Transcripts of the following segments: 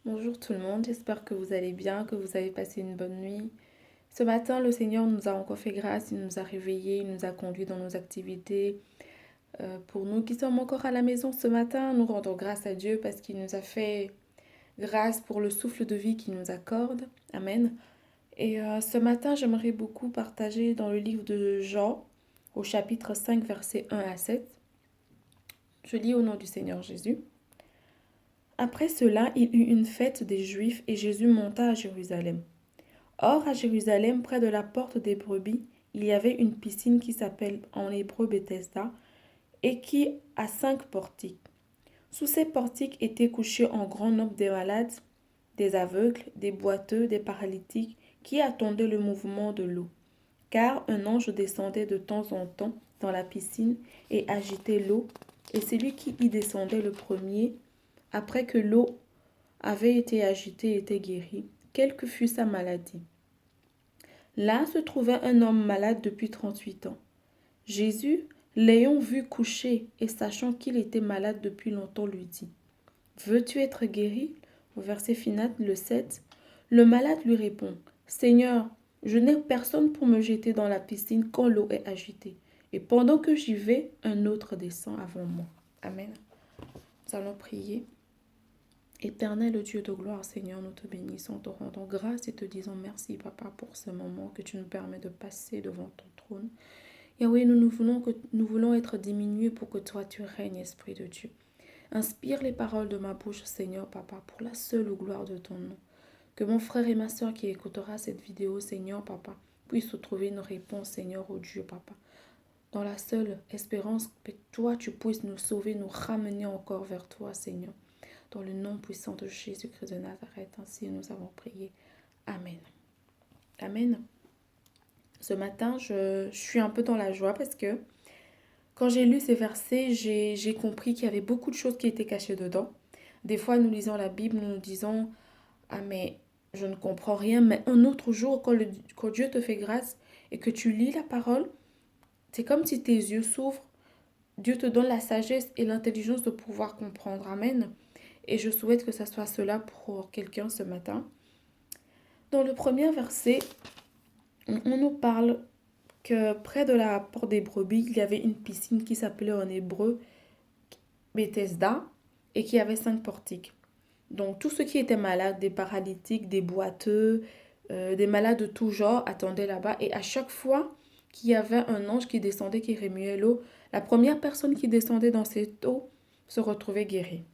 Bonjour tout le monde, j'espère que vous allez bien, que vous avez passé une bonne nuit. Ce matin, le Seigneur nous a encore fait grâce, il nous a réveillés, il nous a conduits dans nos activités. Pour nous qui sommes encore à la maison ce matin, nous rendons grâce à Dieu parce qu'il nous a fait grâce pour le souffle de vie qu'il nous accorde. Amen. Et ce matin, j'aimerais beaucoup partager dans le livre de Jean, au chapitre 5, versets 1 à 7. Je lis au nom du Seigneur Jésus. Après cela, il eut une fête des Juifs et Jésus monta à Jérusalem. Or, à Jérusalem, près de la porte des brebis, il y avait une piscine qui s'appelle en hébreu Bethesda et qui a 5 portiques. Sous ces portiques étaient couchés en grand nombre des malades, des aveugles, des boiteux, des paralytiques qui attendaient le mouvement de l'eau. Car un ange descendait de temps en temps dans la piscine et agitait l'eau, et celui qui y descendait le premier, après que l'eau avait été agitée, était guéri, quelle que fût sa maladie. Là se trouvait un homme malade depuis 38 ans. Jésus, l'ayant vu couché et sachant qu'il était malade depuis longtemps, lui dit, veux-tu être guéri? Au verset final, le 7, le malade lui répond, Seigneur, je n'ai personne pour me jeter dans la piscine quand l'eau est agitée. Et pendant que j'y vais, un autre descend avant moi. Amen. Nous allons prier. Éternel Dieu de gloire, Seigneur, nous te bénissons, te rendons grâce et te disons merci, Papa, pour ce moment que tu nous permets de passer devant ton trône. Yahweh, nous voulons être diminués pour que toi, tu règnes, Esprit de Dieu. Inspire les paroles de ma bouche, Seigneur, Papa, pour la seule gloire de ton nom. Que mon frère et ma soeur qui écoutera cette vidéo, Seigneur, Papa, puissent trouver une réponse, Seigneur, au Dieu, Papa. Dans la seule espérance que toi, tu puisses nous sauver, nous ramener encore vers toi, Seigneur. Dans le nom puissant de Jésus-Christ de Nazareth, ainsi nous avons prié. Amen. Amen. Ce matin, je suis un peu dans la joie parce que quand j'ai lu ces versets, j'ai compris qu'il y avait beaucoup de choses qui étaient cachées dedans. Des fois, nous lisons la Bible, nous nous disons, ah mais je ne comprends rien. Mais un autre jour, quand Dieu te fait grâce et que tu lis la parole, c'est comme si tes yeux s'ouvrent. Dieu te donne la sagesse et l'intelligence de pouvoir comprendre. Amen. Et je souhaite que ça soit cela pour quelqu'un ce matin. Dans le premier verset, on nous parle que près de la porte des brebis, il y avait une piscine qui s'appelait en hébreu Bethesda et qui avait 5 portiques. Donc tous ceux qui étaient malades, des paralytiques, des boiteux, des malades de tout genre attendaient là-bas. Et à chaque fois qu'il y avait un ange qui descendait, qui remuait l'eau, la première personne qui descendait dans cette eau se retrouvait guérie.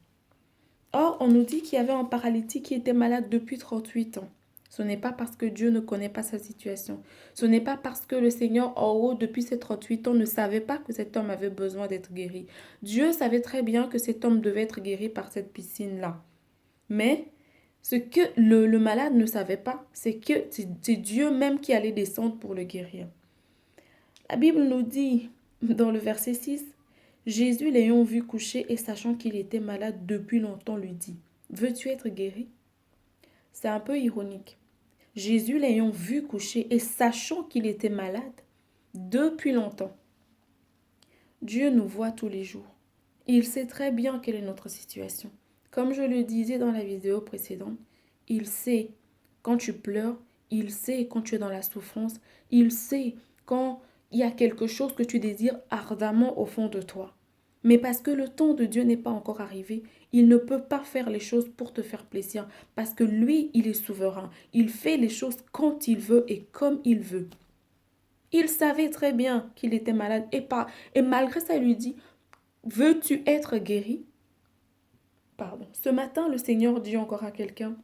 Or, on nous dit qu'il y avait un paralytique qui était malade depuis 38 ans. Ce n'est pas parce que Dieu ne connaît pas sa situation. Ce n'est pas parce que le Seigneur en haut, depuis ses 38 ans, ne savait pas que cet homme avait besoin d'être guéri. Dieu savait très bien que cet homme devait être guéri par cette piscine-là. Mais ce que le malade ne savait pas, c'est que c'est Dieu même qui allait descendre pour le guérir. La Bible nous dit dans le verset 6, Jésus l'ayant vu coucher et sachant qu'il était malade depuis longtemps lui dit, veux-tu être guéri? C'est un peu ironique. Jésus l'ayant vu coucher et sachant qu'il était malade depuis longtemps. Dieu nous voit tous les jours. Il sait très bien quelle est notre situation. Comme je le disais dans la vidéo précédente, il sait quand tu pleures, il sait quand tu es dans la souffrance, il sait quand il y a quelque chose que tu désires ardemment au fond de toi. Mais parce que le temps de Dieu n'est pas encore arrivé, il ne peut pas faire les choses pour te faire plaisir. Parce que lui, il est souverain. Il fait les choses quand il veut et comme il veut. Il savait très bien qu'il était malade et malgré ça, il lui dit, veux-tu être guéri? Pardon. Ce matin, le Seigneur dit encore à quelqu'un,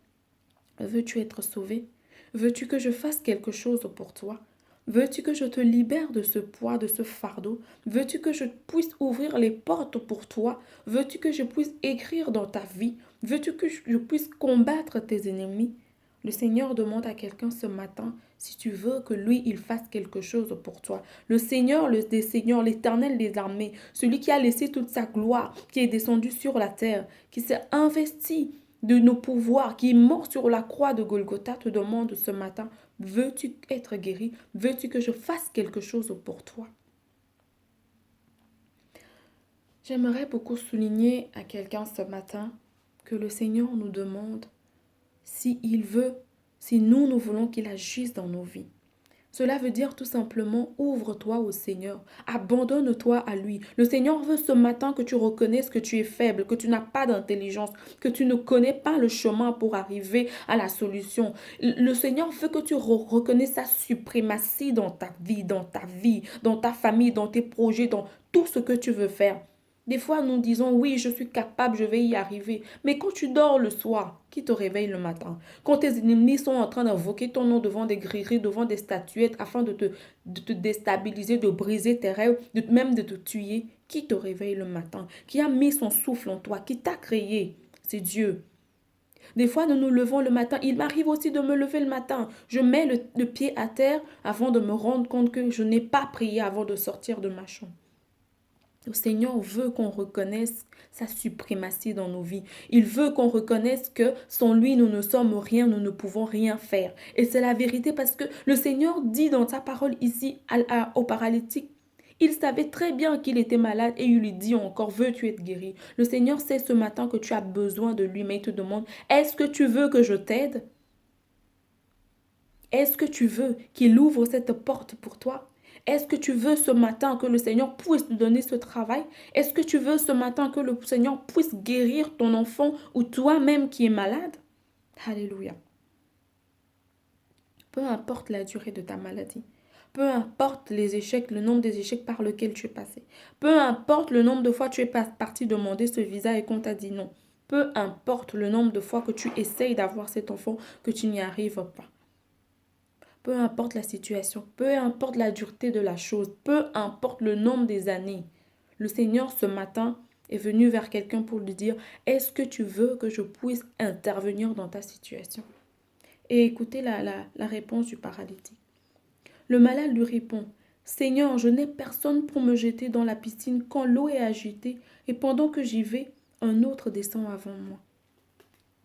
veux-tu être sauvé? Veux-tu que je fasse quelque chose pour toi? Veux-tu que je te libère de ce poids, de ce fardeau? Veux-tu que je puisse ouvrir les portes pour toi? Veux-tu que je puisse écrire dans ta vie? Veux-tu que je puisse combattre tes ennemis? Le Seigneur demande à quelqu'un ce matin si tu veux que lui, il fasse quelque chose pour toi. Le Seigneur, des Seigneurs, l'Éternel des armées, celui qui a laissé toute sa gloire, qui est descendu sur la terre, qui s'est investi de nos pouvoirs, qui est mort sur la croix de Golgotha, te demande ce matin, veux-tu être guéri? Veux-tu que je fasse quelque chose pour toi? J'aimerais beaucoup souligner à quelqu'un ce matin que le Seigneur nous demande s'il veut, si nous voulons qu'il agisse dans nos vies. Cela veut dire tout simplement, ouvre-toi au Seigneur, abandonne-toi à lui. Le Seigneur veut ce matin que tu reconnaisses que tu es faible, que tu n'as pas d'intelligence, que tu ne connais pas le chemin pour arriver à la solution. Le Seigneur veut que tu reconnaisses sa suprématie dans ta vie, dans ta famille, dans tes projets, dans tout ce que tu veux faire. Des fois, nous disons, oui, je suis capable, je vais y arriver. Mais quand tu dors le soir, qui te réveille le matin? Quand tes ennemis sont en train d'invoquer ton nom devant des grilleries, devant des statuettes, afin de te déstabiliser, de briser tes rêves, même de te tuer, qui te réveille le matin? Qui a mis son souffle en toi? Qui t'a créé? C'est Dieu. Des fois, nous nous levons le matin. Il m'arrive aussi de me lever le matin. Je mets le pied à terre avant de me rendre compte que je n'ai pas prié avant de sortir de ma chambre. Le Seigneur veut qu'on reconnaisse sa suprématie dans nos vies. Il veut qu'on reconnaisse que sans lui, nous ne sommes rien, nous ne pouvons rien faire. Et c'est la vérité parce que le Seigneur dit dans sa parole ici au paralytique, il savait très bien qu'il était malade et il lui dit encore, veux-tu être guéri? Le Seigneur sait ce matin que tu as besoin de lui, mais il te demande, est-ce que tu veux que je t'aide? Est-ce que tu veux qu'il ouvre cette porte pour toi? Est-ce que tu veux ce matin que le Seigneur puisse te donner ce travail? Est-ce que tu veux ce matin que le Seigneur puisse guérir ton enfant ou toi-même qui es malade? Alléluia. Peu importe la durée de ta maladie, peu importe les échecs, le nombre des échecs par lesquels tu es passé, peu importe le nombre de fois tu es parti demander ce visa et qu'on t'a dit non, peu importe le nombre de fois que tu essayes d'avoir cet enfant que tu n'y arrives pas. Peu importe la situation, peu importe la dureté de la chose, peu importe le nombre des années, le Seigneur ce matin est venu vers quelqu'un pour lui dire, est-ce que tu veux que je puisse intervenir dans ta situation? Et écoutez la réponse du paralytique. Le malade lui répond, Seigneur, je n'ai personne pour me jeter dans la piscine quand l'eau est agitée et pendant que j'y vais, un autre descend avant moi.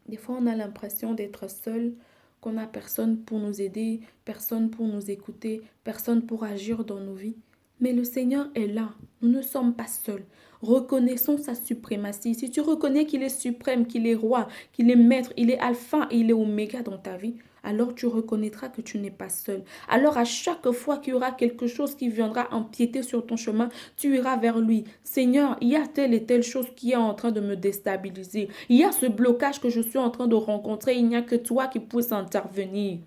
Des fois, on a l'impression d'être seul, qu'on n'a personne pour nous aider, personne pour nous écouter, personne pour agir dans nos vies. Mais le Seigneur est là. Nous ne sommes pas seuls. Reconnaissons sa suprématie. Si tu reconnais qu'il est suprême, qu'il est roi, qu'il est maître, il est alpha et il est oméga dans ta vie, alors tu reconnaîtras que tu n'es pas seul. Alors à chaque fois qu'il y aura quelque chose qui viendra empiéter sur ton chemin, tu iras vers lui. Seigneur, il y a telle et telle chose qui est en train de me déstabiliser. Il y a ce blocage que je suis en train de rencontrer. Il n'y a que toi qui puisses intervenir.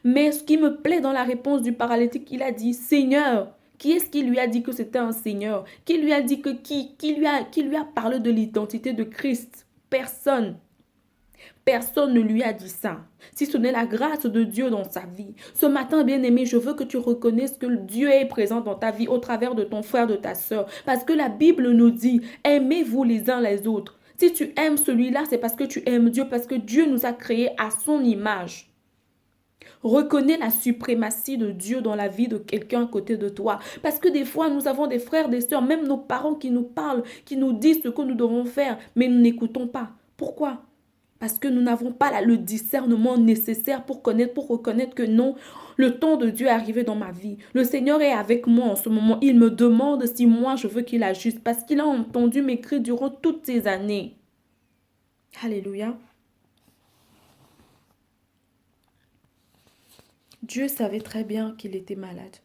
Mais ce qui me plaît dans la réponse du paralytique, il a dit, Seigneur, qui est-ce qui lui a dit que c'était un Seigneur? Qui lui a dit que qui lui a parlé de l'identité de Christ? Personne. Personne ne lui a dit ça. Si ce n'est la grâce de Dieu dans sa vie. Ce matin, bien-aimé, je veux que tu reconnaisses que Dieu est présent dans ta vie au travers de ton frère, de ta sœur. Parce que la Bible nous dit, aimez-vous les uns les autres. Si tu aimes celui-là, c'est parce que tu aimes Dieu, parce que Dieu nous a créés à son image. Reconnais la suprématie de Dieu dans la vie de quelqu'un à côté de toi. Parce que des fois, nous avons des frères, des sœurs, même nos parents qui nous parlent, qui nous disent ce que nous devons faire, mais nous n'écoutons pas. Pourquoi? Parce que nous n'avons pas le discernement nécessaire pour connaître, pour reconnaître que non, le temps de Dieu est arrivé dans ma vie. Le Seigneur est avec moi en ce moment. Il me demande si moi je veux qu'il agisse parce qu'il a entendu mes cris durant toutes ces années. Alléluia. Dieu savait très bien qu'il était malade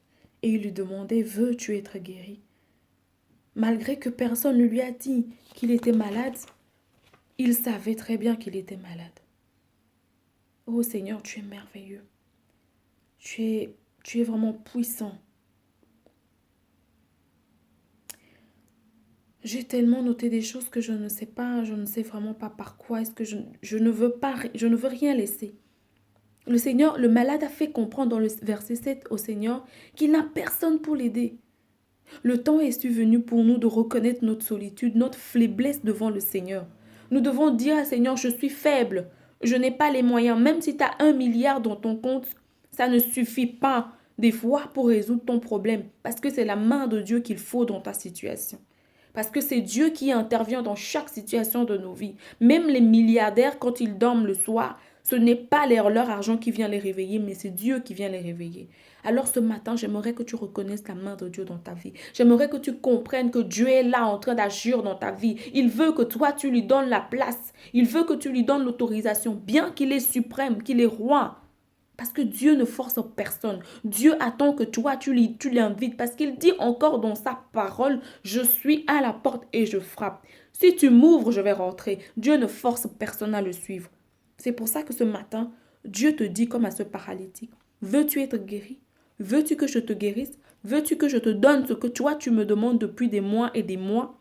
et il lui demandait, veux-tu être guéri? Malgré que personne ne lui a dit qu'il était malade, il savait très bien qu'il était malade. Oh Seigneur, tu es merveilleux. Tu es vraiment puissant. J'ai tellement noté des choses que je ne sais pas, je ne sais vraiment pas par quoi est-ce que je ne veux rien laisser. Le Seigneur, le malade a fait comprendre dans le verset 7 au Seigneur qu'il n'a personne pour l'aider. Le temps est venu pour nous de reconnaître notre solitude, notre faiblesse devant le Seigneur. Nous devons dire à Seigneur, je suis faible, je n'ai pas les moyens. Même si tu as 1 milliard dans ton compte, ça ne suffit pas des fois pour résoudre ton problème. Parce que c'est la main de Dieu qu'il faut dans ta situation. Parce que c'est Dieu qui intervient dans chaque situation de nos vies. Même les milliardaires, quand ils dorment le soir, Ce n'est pas leur argent qui vient les réveiller, mais c'est Dieu qui vient les réveiller. Alors ce matin, j'aimerais que tu reconnaisses la main de Dieu dans ta vie. J'aimerais que tu comprennes que Dieu est là en train d'agir dans ta vie. Il veut que toi, tu lui donnes la place. Il veut que tu lui donnes l'autorisation, bien qu'il est suprême, qu'il est roi. Parce que Dieu ne force personne. Dieu attend que toi, tu l'invites. Parce qu'il dit encore dans sa parole, je suis à la porte et je frappe. Si tu m'ouvres, je vais rentrer. Dieu ne force personne à le suivre. C'est pour ça que ce matin, Dieu te dit comme à ce paralytique, veux-tu être guéri? Veux-tu que je te guérisse? Veux-tu que je te donne ce que toi tu me demandes depuis des mois et des mois?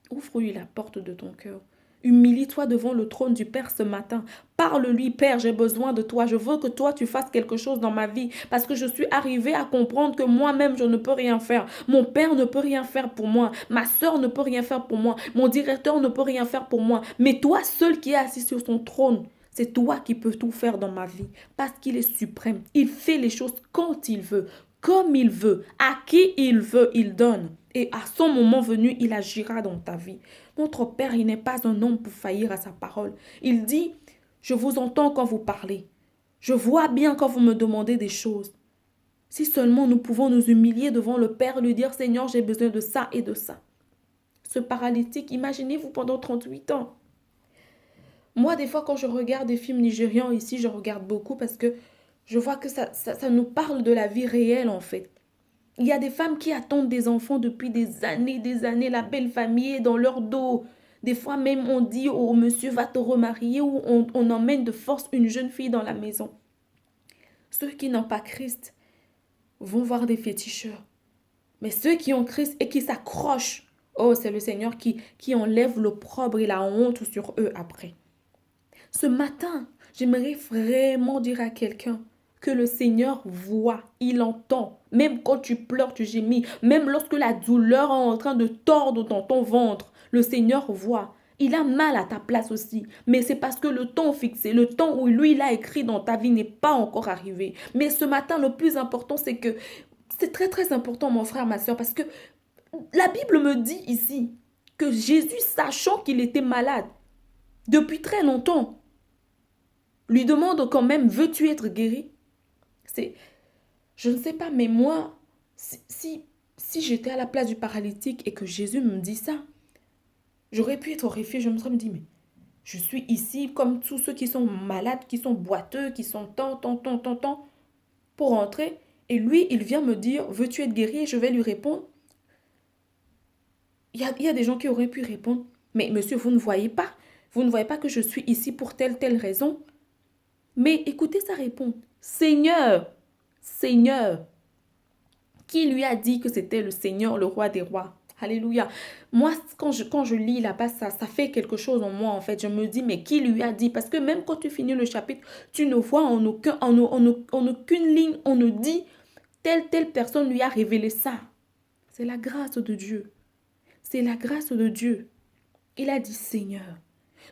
Ouvre-lui la porte de ton cœur. Humilie-toi devant le trône du Père ce matin. Parle-lui, Père, j'ai besoin de toi. Je veux que toi, tu fasses quelque chose dans ma vie. Parce que je suis arrivée à comprendre que moi-même, je ne peux rien faire. Mon père ne peut rien faire pour moi. Ma soeur ne peut rien faire pour moi. Mon directeur ne peut rien faire pour moi. Mais toi seul qui es assis sur son trône, c'est toi qui peux tout faire dans ma vie. Parce qu'il est suprême. Il fait les choses quand il veut, comme il veut, à qui il veut, il donne. Et à son moment venu, il agira dans ta vie. Notre Père, il n'est pas un homme pour faillir à sa parole. Il dit, je vous entends quand vous parlez. Je vois bien quand vous me demandez des choses. Si seulement nous pouvons nous humilier devant le Père, lui dire, Seigneur, j'ai besoin de ça et de ça. Ce paralytique, imaginez-vous pendant 38 ans. Moi, des fois, quand je regarde des films nigérians ici, je regarde beaucoup parce que je vois que ça nous parle de la vie réelle, en fait. Il y a des femmes qui attendent des enfants depuis des années, la belle famille est dans leur dos. Des fois même on dit au monsieur va te remarier ou on emmène de force une jeune fille dans la maison. Ceux qui n'ont pas Christ vont voir des féticheurs. Mais ceux qui ont Christ et qui s'accrochent, oh c'est le Seigneur qui enlève l'opprobre et la honte sur eux après. Ce matin, j'aimerais vraiment dire à quelqu'un que le Seigneur voit, il entend. Même quand tu pleures, tu gémis. Même lorsque la douleur est en train de tordre dans ton ventre, le Seigneur voit. Il a mal à ta place aussi. Mais c'est parce que le temps fixé, le temps où lui, il a écrit dans ta vie n'est pas encore arrivé. Mais ce matin, le plus important, c'est que c'est très très important, mon frère, ma soeur, parce que la Bible me dit ici que Jésus, sachant qu'il était malade depuis très longtemps, lui demande quand même, veux-tu être guéri? Je ne sais pas, mais moi, si j'étais à la place du paralytique et que Jésus me dit ça, j'aurais pu être horrifiée. Je me serais dit, mais je suis ici comme tous ceux qui sont malades, qui sont boiteux, qui sont tant, pour entrer. Et lui, il vient me dire, veux-tu être guéri? Et je vais lui répondre. Il y a des gens qui auraient pu répondre, mais monsieur, vous ne voyez pas. Vous ne voyez pas que je suis ici pour telle raison. Mais écoutez sa réponse. Seigneur, qui lui a dit que c'était le Seigneur, le roi des rois? Alléluia. Moi, quand je lis là-bas, ça fait quelque chose en moi, en fait. Je me dis, mais qui lui a dit? Parce que même quand tu finis le chapitre, tu ne vois en aucune ligne, on ne dit, telle personne lui a révélé ça. C'est la grâce de Dieu. C'est la grâce de Dieu. Il a dit Seigneur.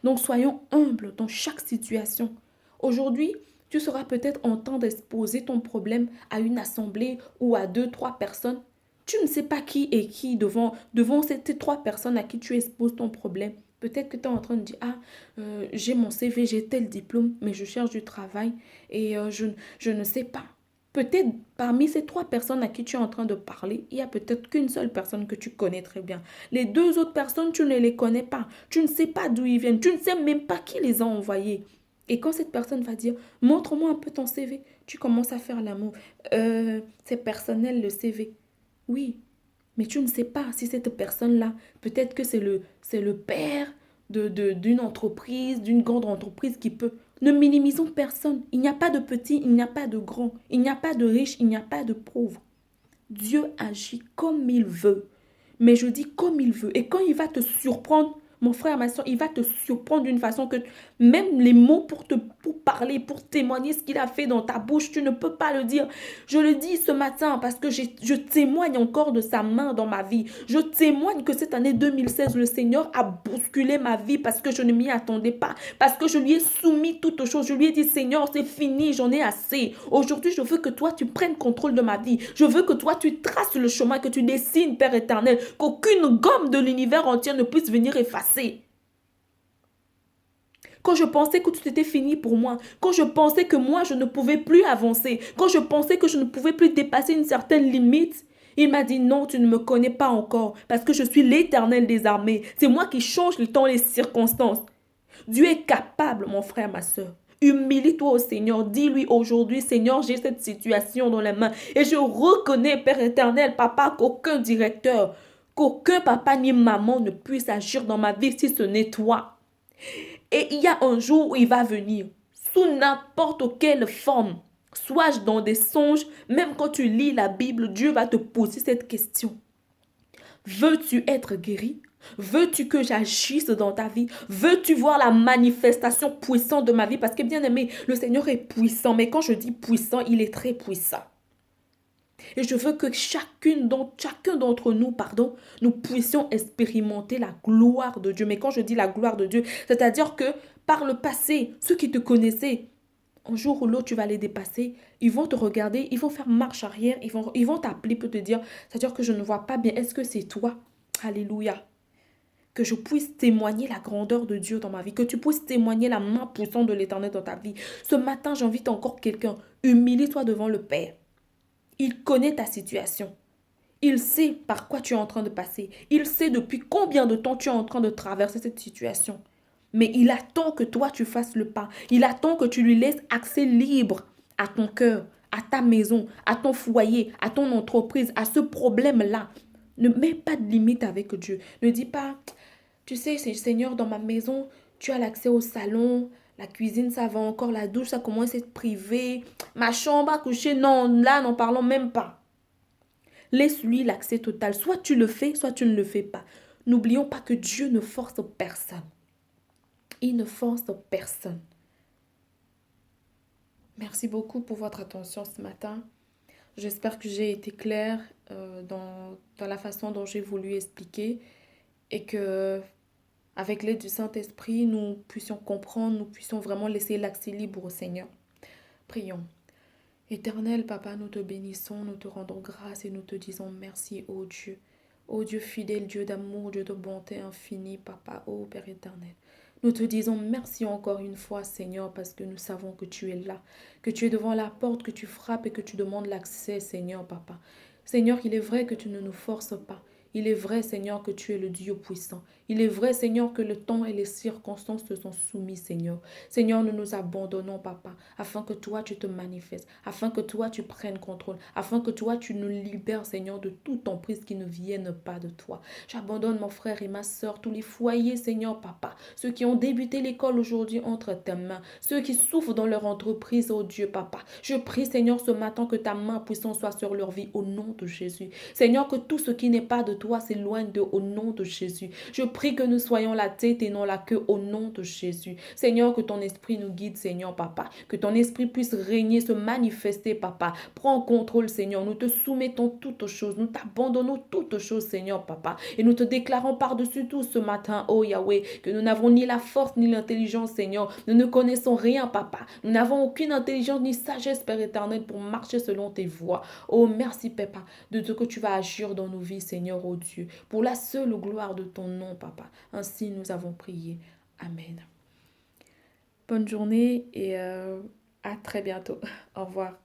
Donc, soyons humbles dans chaque situation. Aujourd'hui, tu seras peut-être en train d'exposer ton problème à une assemblée ou à 2-3 personnes. Tu ne sais pas qui est qui devant ces 3 personnes à qui tu exposes ton problème. Peut-être que tu es en train de dire, j'ai mon CV, j'ai tel diplôme, mais je cherche du travail et je ne sais pas. Peut-être parmi ces 3 personnes à qui tu es en train de parler, il y a peut-être qu'une seule personne que tu connais très bien. Les 2 autres personnes, tu ne les connais pas. Tu ne sais pas d'où ils viennent. Tu ne sais même pas qui les a envoyés. Et quand cette personne va dire, montre-moi un peu ton CV, tu commences à faire l'amour. C'est personnel le CV. Oui, mais tu ne sais pas si cette personne-là, peut-être que c'est le père d'une entreprise, d'une grande entreprise qui peut. Ne minimisons personne. Il n'y a pas de petit, il n'y a pas de grand. Il n'y a pas de riche, il n'y a pas de pauvre. Dieu agit comme il veut. Mais je dis comme il veut. Et quand il va te surprendre, mon frère, ma soeur, il va te surprendre d'une façon que même les mots pour parler, pour témoigner ce qu'il a fait dans ta bouche, tu ne peux pas le dire. Je le dis ce matin parce que je témoigne encore de sa main dans ma vie. Je témoigne que cette année 2016, le Seigneur a bousculé ma vie parce que je ne m'y attendais pas. Parce que je lui ai soumis toutes choses. Je lui ai dit, Seigneur, c'est fini, j'en ai assez. Aujourd'hui, je veux que toi, tu prennes contrôle de ma vie. Je veux que toi, tu traces le chemin, que tu dessines, Père éternel, qu'aucune gomme de l'univers entier ne puisse venir effacer. Quand je pensais que tout était fini pour moi, quand je pensais que moi, je ne pouvais plus avancer, quand je pensais que je ne pouvais plus dépasser une certaine limite, il m'a dit non, tu ne me connais pas encore, parce que je suis l'Éternel des armées. C'est moi qui change le temps, les circonstances. Dieu est capable, mon frère, ma soeur. Humilie-toi au Seigneur. Dis-lui aujourd'hui, Seigneur, j'ai cette situation dans les mains. Et je reconnais, Père éternel, papa, qu'aucun directeur, qu'aucun papa ni maman ne puisse agir dans ma vie si ce n'est toi. Et il y a un jour où il va venir, sous n'importe quelle forme. Sois-je dans des songes, même quand tu lis la Bible, Dieu va te poser cette question. Veux-tu être guéri? Veux-tu que j'agisse dans ta vie? Veux-tu voir la manifestation puissante de ma vie? Parce que bien aimé, le Seigneur est puissant. Mais quand je dis puissant, il est très puissant. Et je veux que chacun d'entre nous, nous puissions expérimenter la gloire de Dieu. Mais quand je dis la gloire de Dieu, c'est-à-dire que par le passé, ceux qui te connaissaient, un jour ou l'autre, tu vas les dépasser. Ils vont te regarder, ils vont faire marche arrière, ils vont t'appeler pour te dire, c'est-à-dire que je ne vois pas bien, est-ce que c'est toi? Alléluia. Que je puisse témoigner la grandeur de Dieu dans ma vie, que tu puisses témoigner la main puissante de l'Éternel dans ta vie. Ce matin, j'invite encore quelqu'un, humilie-toi devant le Père. Il connaît ta situation. Il sait par quoi tu es en train de passer. Il sait depuis combien de temps tu es en train de traverser cette situation. Mais il attend que toi, tu fasses le pas. Il attend que tu lui laisses accès libre à ton cœur, à ta maison, à ton foyer, à ton entreprise, à ce problème-là. Ne mets pas de limite avec Dieu. Ne dis pas, tu sais, Seigneur, dans ma maison, tu as l'accès au salon, la cuisine, ça va encore, la douche, ça commence à être privé. Ma chambre à coucher, non, là, n'en parlons même pas. Laisse-lui l'accès total. Soit tu le fais, soit tu ne le fais pas. N'oublions pas que Dieu ne force personne. Il ne force personne. Merci beaucoup pour votre attention ce matin. J'espère que j'ai été claire dans la façon dont j'ai voulu expliquer et que avec l'aide du Saint-Esprit, nous puissions comprendre, nous puissions vraiment laisser l'accès libre au Seigneur. Prions. Éternel Papa, nous te bénissons, nous te rendons grâce et nous te disons merci, ô Dieu. Ô Dieu fidèle, Dieu d'amour, Dieu de bonté infinie, Papa, ô Père éternel. Nous te disons merci encore une fois, Seigneur, parce que nous savons que tu es là, que tu es devant la porte, que tu frappes et que tu demandes l'accès, Seigneur, Papa. Seigneur, il est vrai que tu ne nous forces pas. Il est vrai, Seigneur, que tu es le Dieu puissant. Il est vrai, Seigneur, que le temps et les circonstances te sont soumis, Seigneur. Seigneur, nous nous abandonnons, Papa, afin que toi, tu te manifestes, afin que toi, tu prennes contrôle, afin que toi, tu nous libères, Seigneur, de toute emprise qui ne vienne pas de toi. J'abandonne mon frère et ma soeur, tous les foyers, Seigneur, Papa, ceux qui ont débuté l'école aujourd'hui entre tes mains, ceux qui souffrent dans leur entreprise, oh Dieu, Papa. Je prie, Seigneur, ce matin que ta main puissante soit sur leur vie au nom de Jésus. Seigneur, que tout ce qui n'est pas de toi s'éloigne de au nom de Jésus. Je prie que nous soyons la tête et non la queue au nom de Jésus. Seigneur, que ton esprit nous guide, Seigneur, Papa. Que ton esprit puisse régner, se manifester, Papa. Prends contrôle, Seigneur. Nous te soumettons toutes choses. Nous t'abandonnons toutes choses, Seigneur, Papa. Et nous te déclarons par-dessus tout ce matin, oh Yahweh, que nous n'avons ni la force ni l'intelligence, Seigneur. Nous ne connaissons rien, Papa. Nous n'avons aucune intelligence ni sagesse, Père éternel, pour marcher selon tes voies. Oh, merci, Papa, de ce que tu vas agir dans nos vies, Seigneur, oh Dieu, pour la seule gloire de ton nom, Papa. Ainsi, nous avons prié. Amen. Bonne journée et à très bientôt. Au revoir.